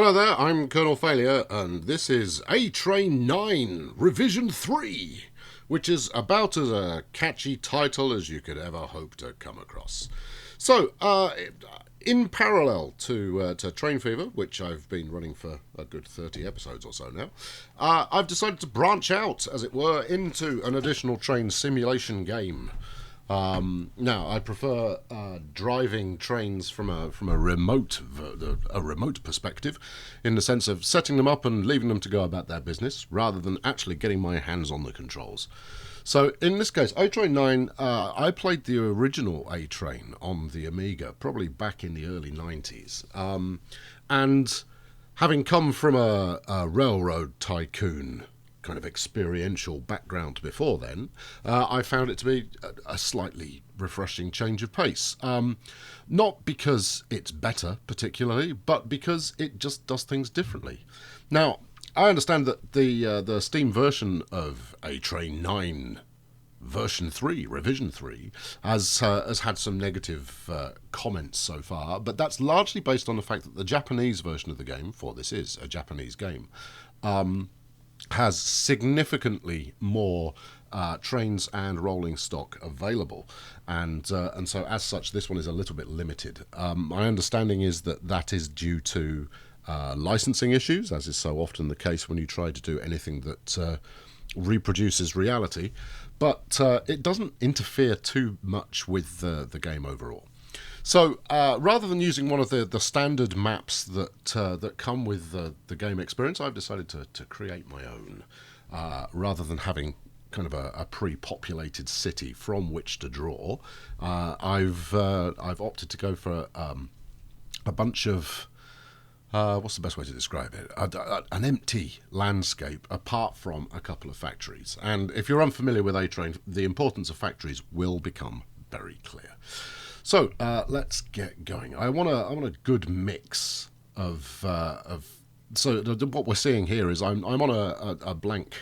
Hello there, I'm Colonel Failure, and this is A-Train 9, Revision 3, which is about as a catchy title as you could ever hope to come across. So, in parallel to Train Fever, which I've been running for a good 30 episodes or so now, I've decided to branch out, as it were, into an additional train simulation game. Now, I prefer driving trains from a remote perspective, in the sense of setting them up and leaving them to go about their business, rather than actually getting my hands on the controls. So, in this case, A-Train 9, I played the original A-Train on the Amiga, probably back in the early 90s. And having come from a railroad tycoon kind of experiential background before then, I found it to be a slightly refreshing change of pace. Not because it's better particularly, but because it just does things differently. Now, I understand that the Steam version of A-Train 9 version 3, revision 3, has had some negative comments so far, but that's largely based on the fact that the Japanese version of the game, for this is a Japanese game, has significantly more trains and rolling stock available, and so as such this one is a little bit limited. My understanding is that is due to licensing issues, as is so often the case when you try to do anything that reproduces reality, but it doesn't interfere too much with the game overall. So rather than using one of the standard maps that come with the game experience, I've decided to create my own, rather than having kind of a pre-populated city from which to draw. I've opted to go for a bunch of what's the best way to describe it? An empty landscape apart from a couple of factories. And if you're unfamiliar with A-Train, the importance of factories will become very clear. So let's get going. I want a good mix of. So what we're seeing here is I'm on a blank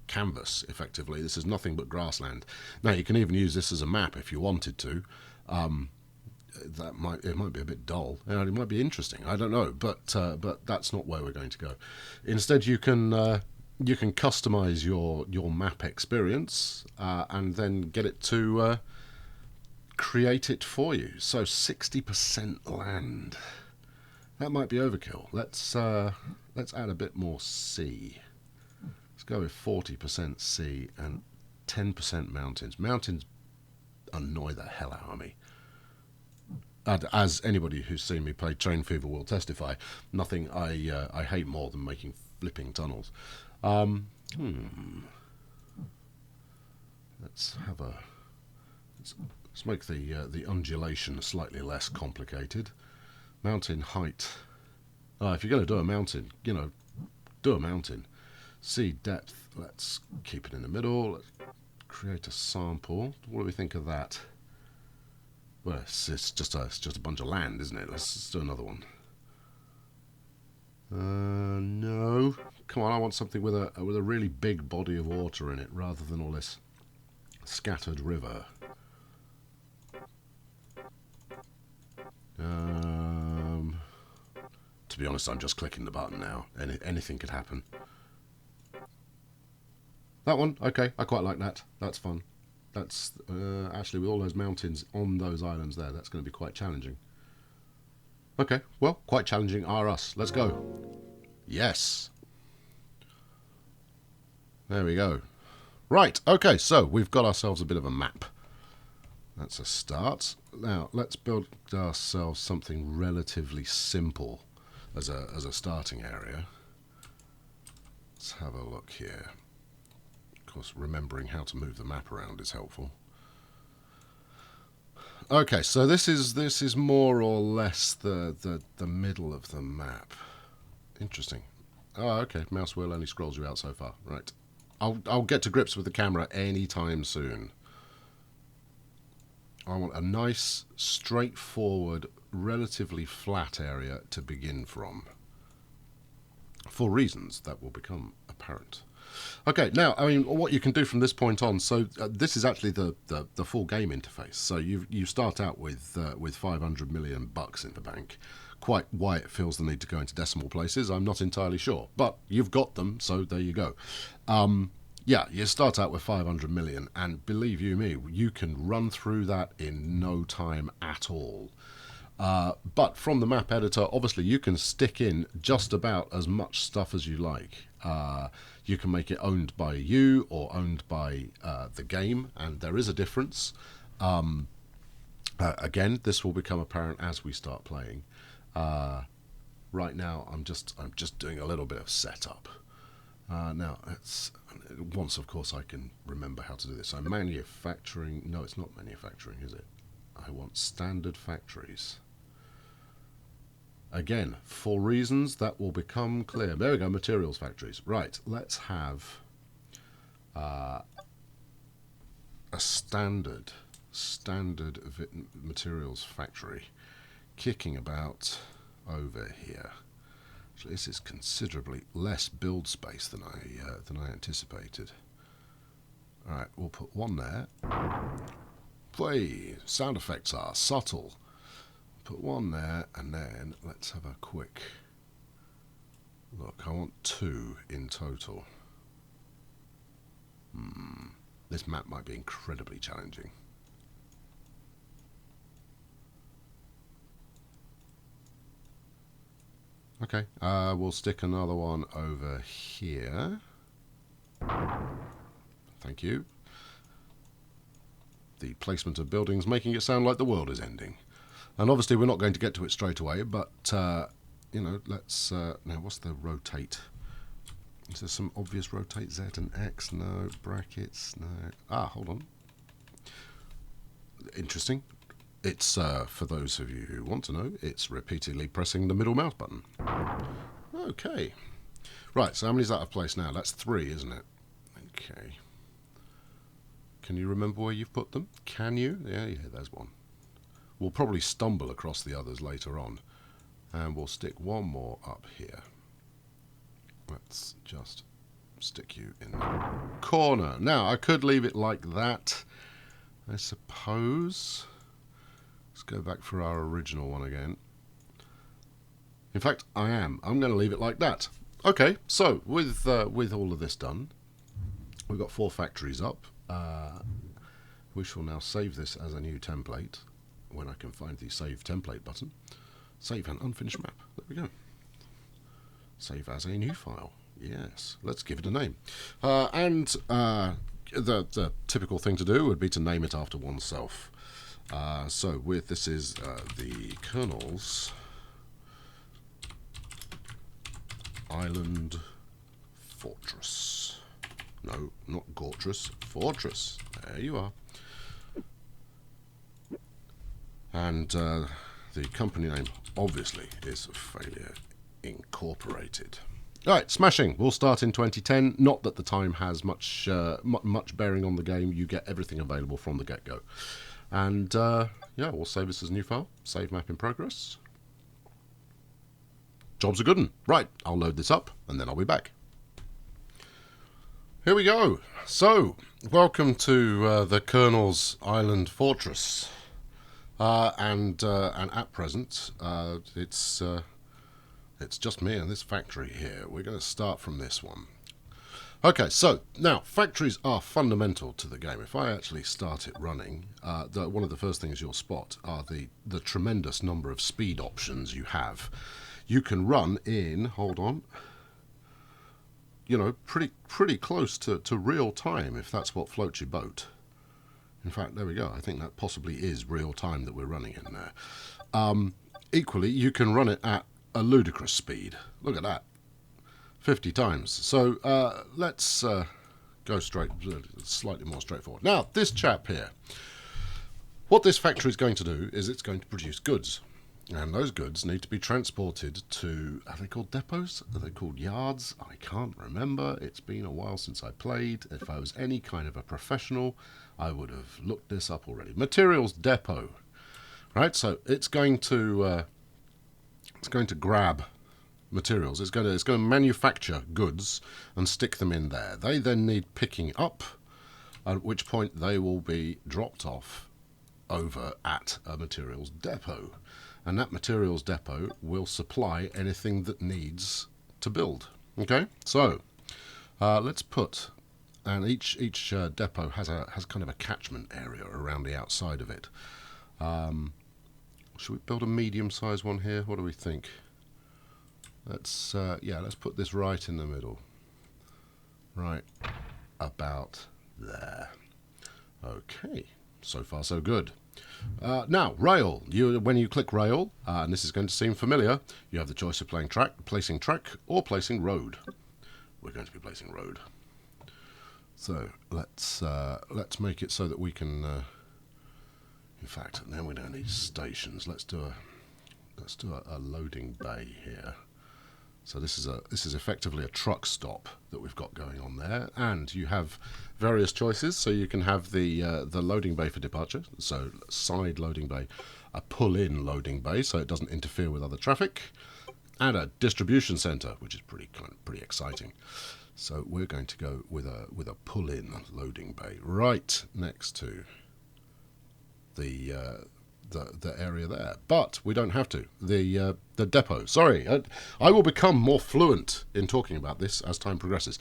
canvas. Effectively, this is nothing but grassland. Now you can even use this as a map if you wanted to. It might be a bit dull. It might be interesting. I don't know, but that's not where we're going to go. Instead, you can customize your map experience and then get it to create it for you. So 60% land. That might be overkill. Let's add a bit more sea. Let's go with 40% sea and 10% mountains. Mountains annoy the hell out of me. And as anybody who's seen me play Train Fever will testify, nothing I hate more than making flipping tunnels. Let's make the undulation slightly less complicated. Mountain height. If you're going to do a mountain, do a mountain. Sea depth. Let's keep it in the middle. Let's create a sample. What do we think of that? Well, it's just a bunch of land, isn't it? Let's do another one. No. Come on, I want something with a really big body of water in it, rather than all this scattered river. To be honest, I'm just clicking the button now. Anything could happen. That one, okay, I quite like that. That's fun. That's actually, with all those mountains on those islands there, that's going to be quite challenging. Okay, well, quite challenging are us. Let's go. Yes. There we go. Right, okay, so we've got ourselves a bit of a map. That's a start. Now, let's build ourselves something relatively simple as a starting area. Let's have a look here. Of course, remembering how to move the map around is helpful. Okay, so this is more or less the middle of the map. Interesting. Oh, okay. Mouse wheel only scrolls you out so far. Right. I'll get to grips with the camera anytime soon. I want a nice, straightforward, relatively flat area to begin from, for reasons that will become apparent. Okay, now, I mean, what you can do from this point on, so this is actually the full game interface. So you start out with 500 million bucks in the bank. Quite why it feels the need to go into decimal places, I'm not entirely sure. But you've got them, so there you go. Yeah, you start out with 500 million, and believe you me, you can run through that in no time at all. But from the map editor, obviously you can stick in just about as much stuff as you like. You can make it owned by you or owned by the game, and there is a difference. Again, this will become apparent as we start playing. Right now, I'm just doing a little bit of setup. Now, once of course I can remember how to do this. I'm manufacturing. No, it's not manufacturing, is it? I want standard factories. Again, for reasons that will become clear. There we go, materials factories. Right, let's have a standard materials factory kicking about over here. So this is considerably less build space than I anticipated. All right, we'll put one there. Play. Sound effects are subtle. Put one there, and then let's have a quick look. I want 2 in total. This map might be incredibly challenging. Okay, we'll stick another one over here. Thank you. The placement of buildings making it sound like the world is ending. And obviously we're not going to get to it straight away, but, you know, let's... now, what's the rotate? Is there some obvious rotate? Z and X? No. Brackets? No. Ah, hold on. Interesting. It's, for those of you who want to know, it's repeatedly pressing the middle mouse button. Okay. Right, so how many's that I've placed now? That's 3, isn't it? Okay. Can you remember where you've put them? Can you? Yeah, there's one. We'll probably stumble across the others later on. And we'll stick one more up here. Let's just stick you in the corner. Now, I could leave it like that, I suppose. Let's go back for our original one again. In fact, I'm going to leave it like that. Okay, so with all of this done, we've got 4 factories up. We shall now save this as a new template when I can find the Save Template button. Save an unfinished map. There we go. Save as a new file. Yes, let's give it a name. The typical thing to do would be to name it after oneself. So this is the Colonel's Island Fortress. No, not Gortress, Fortress. There you are. And the company name, obviously, is Failure Incorporated. All right, smashing. We'll start in 2010. Not that the time has much bearing on the game. You get everything available from the get-go. And, yeah, we'll save this as a new file. Save map in progress. Job's a good one. Right, I'll load this up, and then I'll be back. Here we go. So, welcome to the Colonel's Island Fortress. And at present, it's just me and this factory here. We're going to start from this one. Okay, so now factories are fundamental to the game. If I actually start it running, one of the first things you'll spot are the tremendous number of speed options you have. You can run in, hold on, you know, pretty close to real time, if that's what floats your boat. In fact, there we go. I think that possibly is real time that we're running in there. Equally, you can run it at a ludicrous speed. Look at that. 50 times. So let's go slightly more straightforward. Now, this chap here, what this factory is going to do is it's going to produce goods. And those goods need to be transported to, are they called depots? Are they called yards? I can't remember. It's been a while since I played. If I was any kind of a professional, I would have looked this up already. Materials depot. Right, so it's going to grab materials. It's going to manufacture goods and stick them in there. They then need picking up, at which point they will be dropped off over at a materials depot. And that materials depot will supply anything that needs to build. Okay, so let's put, and each depot has kind of a catchment area around the outside of it. Should we build a medium-sized one here? What do we think? Let's let's put this right in the middle, right about there. Okay, so far so good. Now, rail. When you click rail, and this is going to seem familiar, you have the choice of placing track, or placing road. We're going to be placing road. So let's make it so that we can. In fact, now we don't need stations. Let's do a loading bay here. So this is effectively a truck stop that we've got going on there, and you have various choices. So you can have the loading bay for departure, so side loading bay, a pull-in loading bay, so it doesn't interfere with other traffic, and a distribution centre, which is pretty exciting. So we're going to go with a pull-in loading bay right next to the area there, but we don't have to. The depot. Sorry, I will become more fluent in talking about this as time progresses.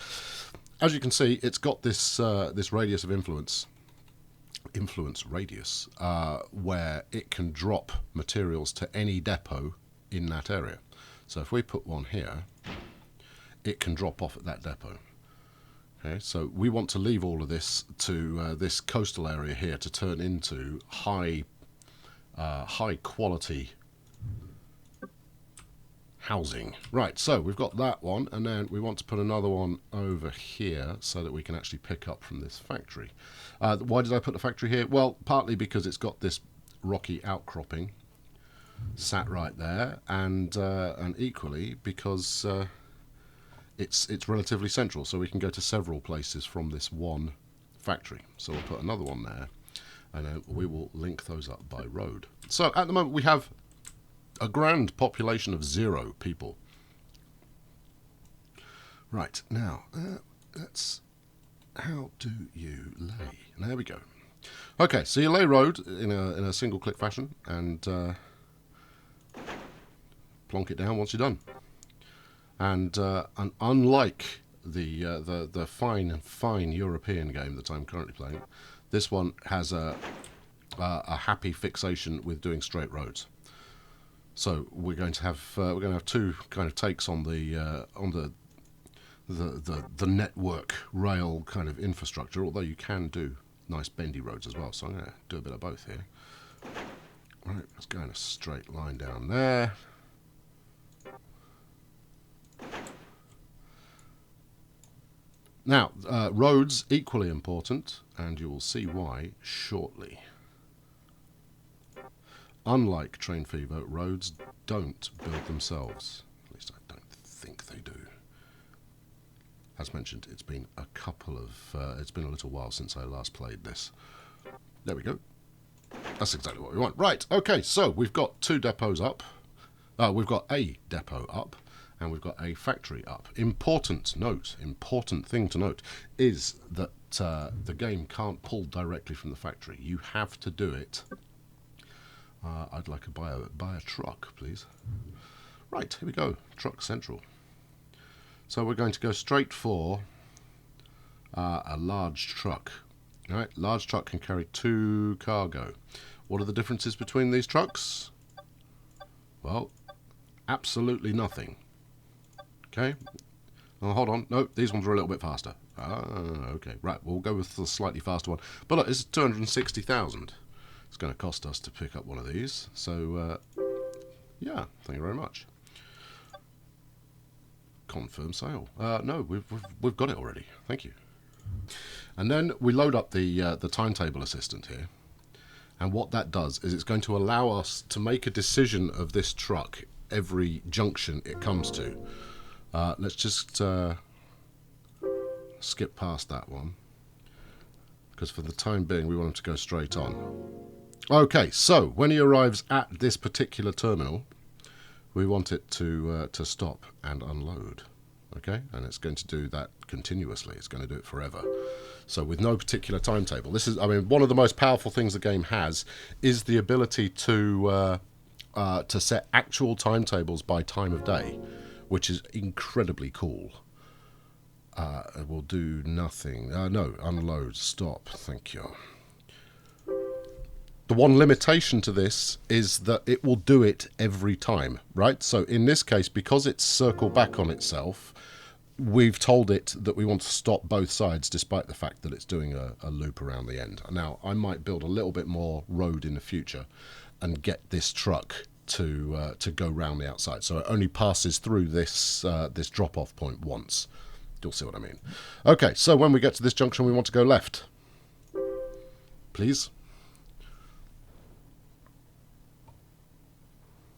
As you can see, it's got this this radius of influence radius, where it can drop materials to any depot in that area. So if we put one here, it can drop off at that depot. Okay, so we want to leave all of this to this coastal area here to turn into high quality housing. Right, so we've got that one, and then we want to put another one over here so that we can actually pick up from this factory. Why did I put the factory here? Well, partly because it's got this rocky outcropping sat right there, and equally because it's relatively central, so we can go to several places from this one factory. So we'll put another one there, and we will link those up by road. So at the moment we have a grand population of 0 people. Right, now how do you lay? There we go. Okay, so you lay road in a single click fashion, and plonk it down once you're done. And unlike the fine European game that I'm currently playing, this one has a happy fixation with doing straight roads. So we're going to have two kind of takes on the network rail kind of infrastructure. Although you can do nice bendy roads as well. So I'm going to do a bit of both here. Right, let's go in a straight line down there. Now, roads equally important, and you will see why shortly. Unlike Train Fever, roads don't build themselves. At least I don't think they do. As mentioned, it's been it's been a little while since I last played this. There we go. That's exactly what we want. Right, okay, so we've got 2 depots up. We've got a depot up, and we've got a factory up. Important thing to note is that the game can't pull directly from the factory. You have to do it. I'd like to buy a truck, please. Right, here we go. Truck Central. So we're going to go straight for a large truck. All right, large truck can carry 2 cargo. What are the differences between these trucks? Well, absolutely nothing. Okay. Oh, hold on. No, these ones are a little bit faster. Okay. Right, we'll go with the slightly faster one. But look, it's 260,000. It's going to cost us to pick up one of these. So, yeah, thank you very much. Confirm sale. No, we've got it already. Thank you. And then we load up the Timetable Assistant here. And what that does is it's going to allow us to make a decision of this truck every junction it comes to. Let's just skip past that one, because for the time being we want him to go straight on. Okay, so when he arrives at this particular terminal, we want it to stop and unload. Okay, and it's going to do that continuously. It's going to do it forever. So with no particular timetable. This is, I mean, one of the most powerful things the game has is the ability to set actual timetables by time of day, which is incredibly cool. It will do nothing. No, unload, stop. Thank you. The one limitation to this is that it will do it every time, right? So in this case, because it's circled back on itself, we've told it that we want to stop both sides, despite the fact that it's doing a loop around the end. Now, I might build a little bit more road in the future and get this truck to go round the outside, so it only passes through this this drop-off point once. You'll see what I mean. Okay, so when we get to this junction, we want to go left. Please.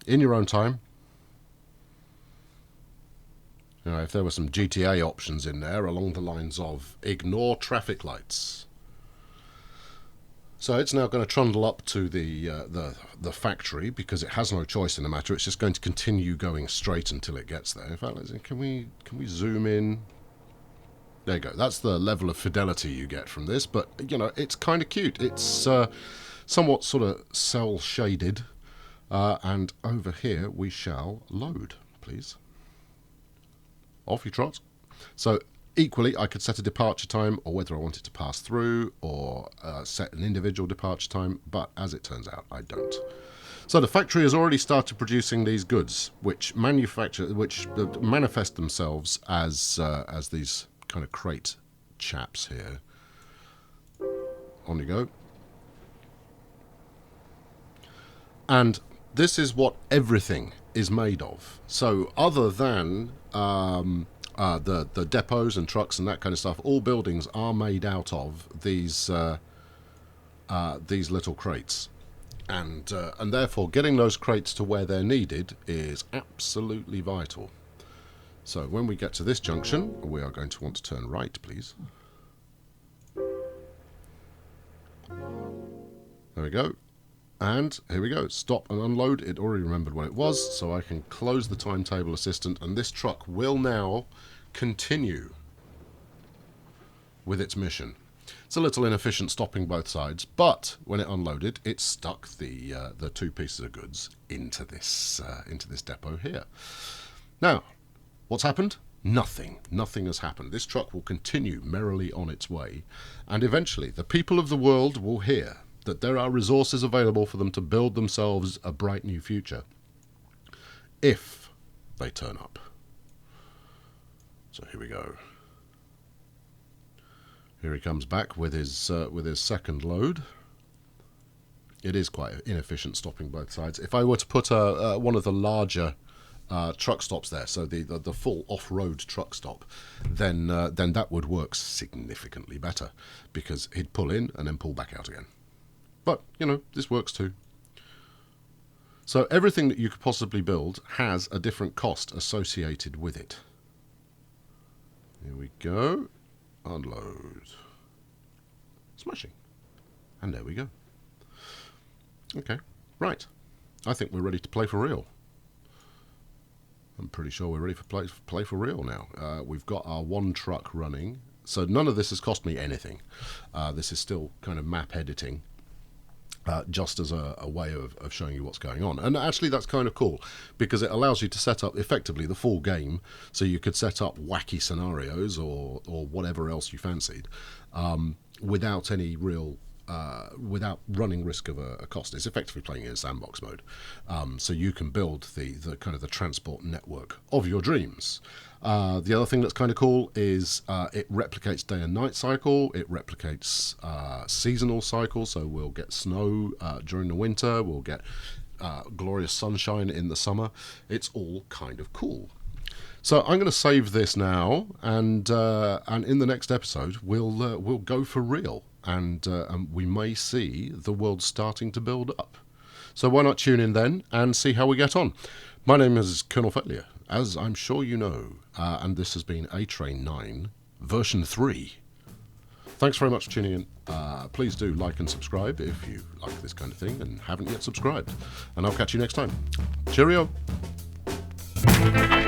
In your own time. You know, if there were some GTA options in there along the lines of ignore traffic lights. So it's now going to trundle up to the factory because it has no choice in the matter. It's just going to continue going straight until it gets there. In fact, can we zoom in? There you go. That's the level of fidelity you get from this. But you know, it's kind of cute. It's somewhat sort of cell shaded. And over here we shall load, please. Off you trot. So equally, I could set a departure time, or whether I want it to pass through, or set an individual departure time, but as it turns out, I don't. So the factory has already started producing these goods, which manifest themselves as these kind of crate chaps here. On you go. And this is what everything is made of. So other than the depots and trucks and that kind of stuff, all buildings are made out of these little crates, and therefore getting those crates to where they're needed is absolutely vital. So when we get to this junction, we are going to want to turn right, please. There we go. And here we go. Stop and unload. It already remembered what it was, so I can close the Timetable Assistant, and this truck will now continue with its mission. It's a little inefficient stopping both sides, but when it unloaded, it stuck the two pieces of goods into this depot here. Now, what's happened? Nothing. Nothing has happened. This truck will continue merrily on its way, and eventually the people of the world will hear that there are resources available for them to build themselves a bright new future, if they turn up. So here we go. Here he comes back with his second load. It is quite inefficient stopping both sides. If I were to put one of the larger truck stops there, so the full off-road truck stop, then that would work significantly better, because he'd pull in and then pull back out again. But, you know, this works too. So everything that you could possibly build has a different cost associated with it. Here we go. Unload. Smashing. And there we go. Okay, right. I think we're ready to play for real. I'm pretty sure we're ready for play for real now. We've got our one truck running. So none of this has cost me anything. This is still kind of map editing. Just as a way of showing you what's going on. And actually that's kind of cool, because it allows you to set up effectively the full game, so you could set up wacky scenarios or whatever else you fancied, without any real without running risk of a cost. It's effectively playing in sandbox mode, so you can build the kind of the transport network of your dreams. The other thing that's kind of cool is it replicates day and night cycle. It replicates seasonal cycle, so we'll get snow during the winter, we'll get glorious sunshine in the summer. It's all kind of cool. So I'm going to save this now, and in the next episode we'll go for real, and we may see the world starting to build up. So why not tune in then and see how we get on. My name is Colonel Failure, as I'm sure you know, and this has been A-Train 9 version 3. Thanks very much for tuning in. Please do like and subscribe if you like this kind of thing and haven't yet subscribed, and I'll catch you next time. Cheerio. Bye.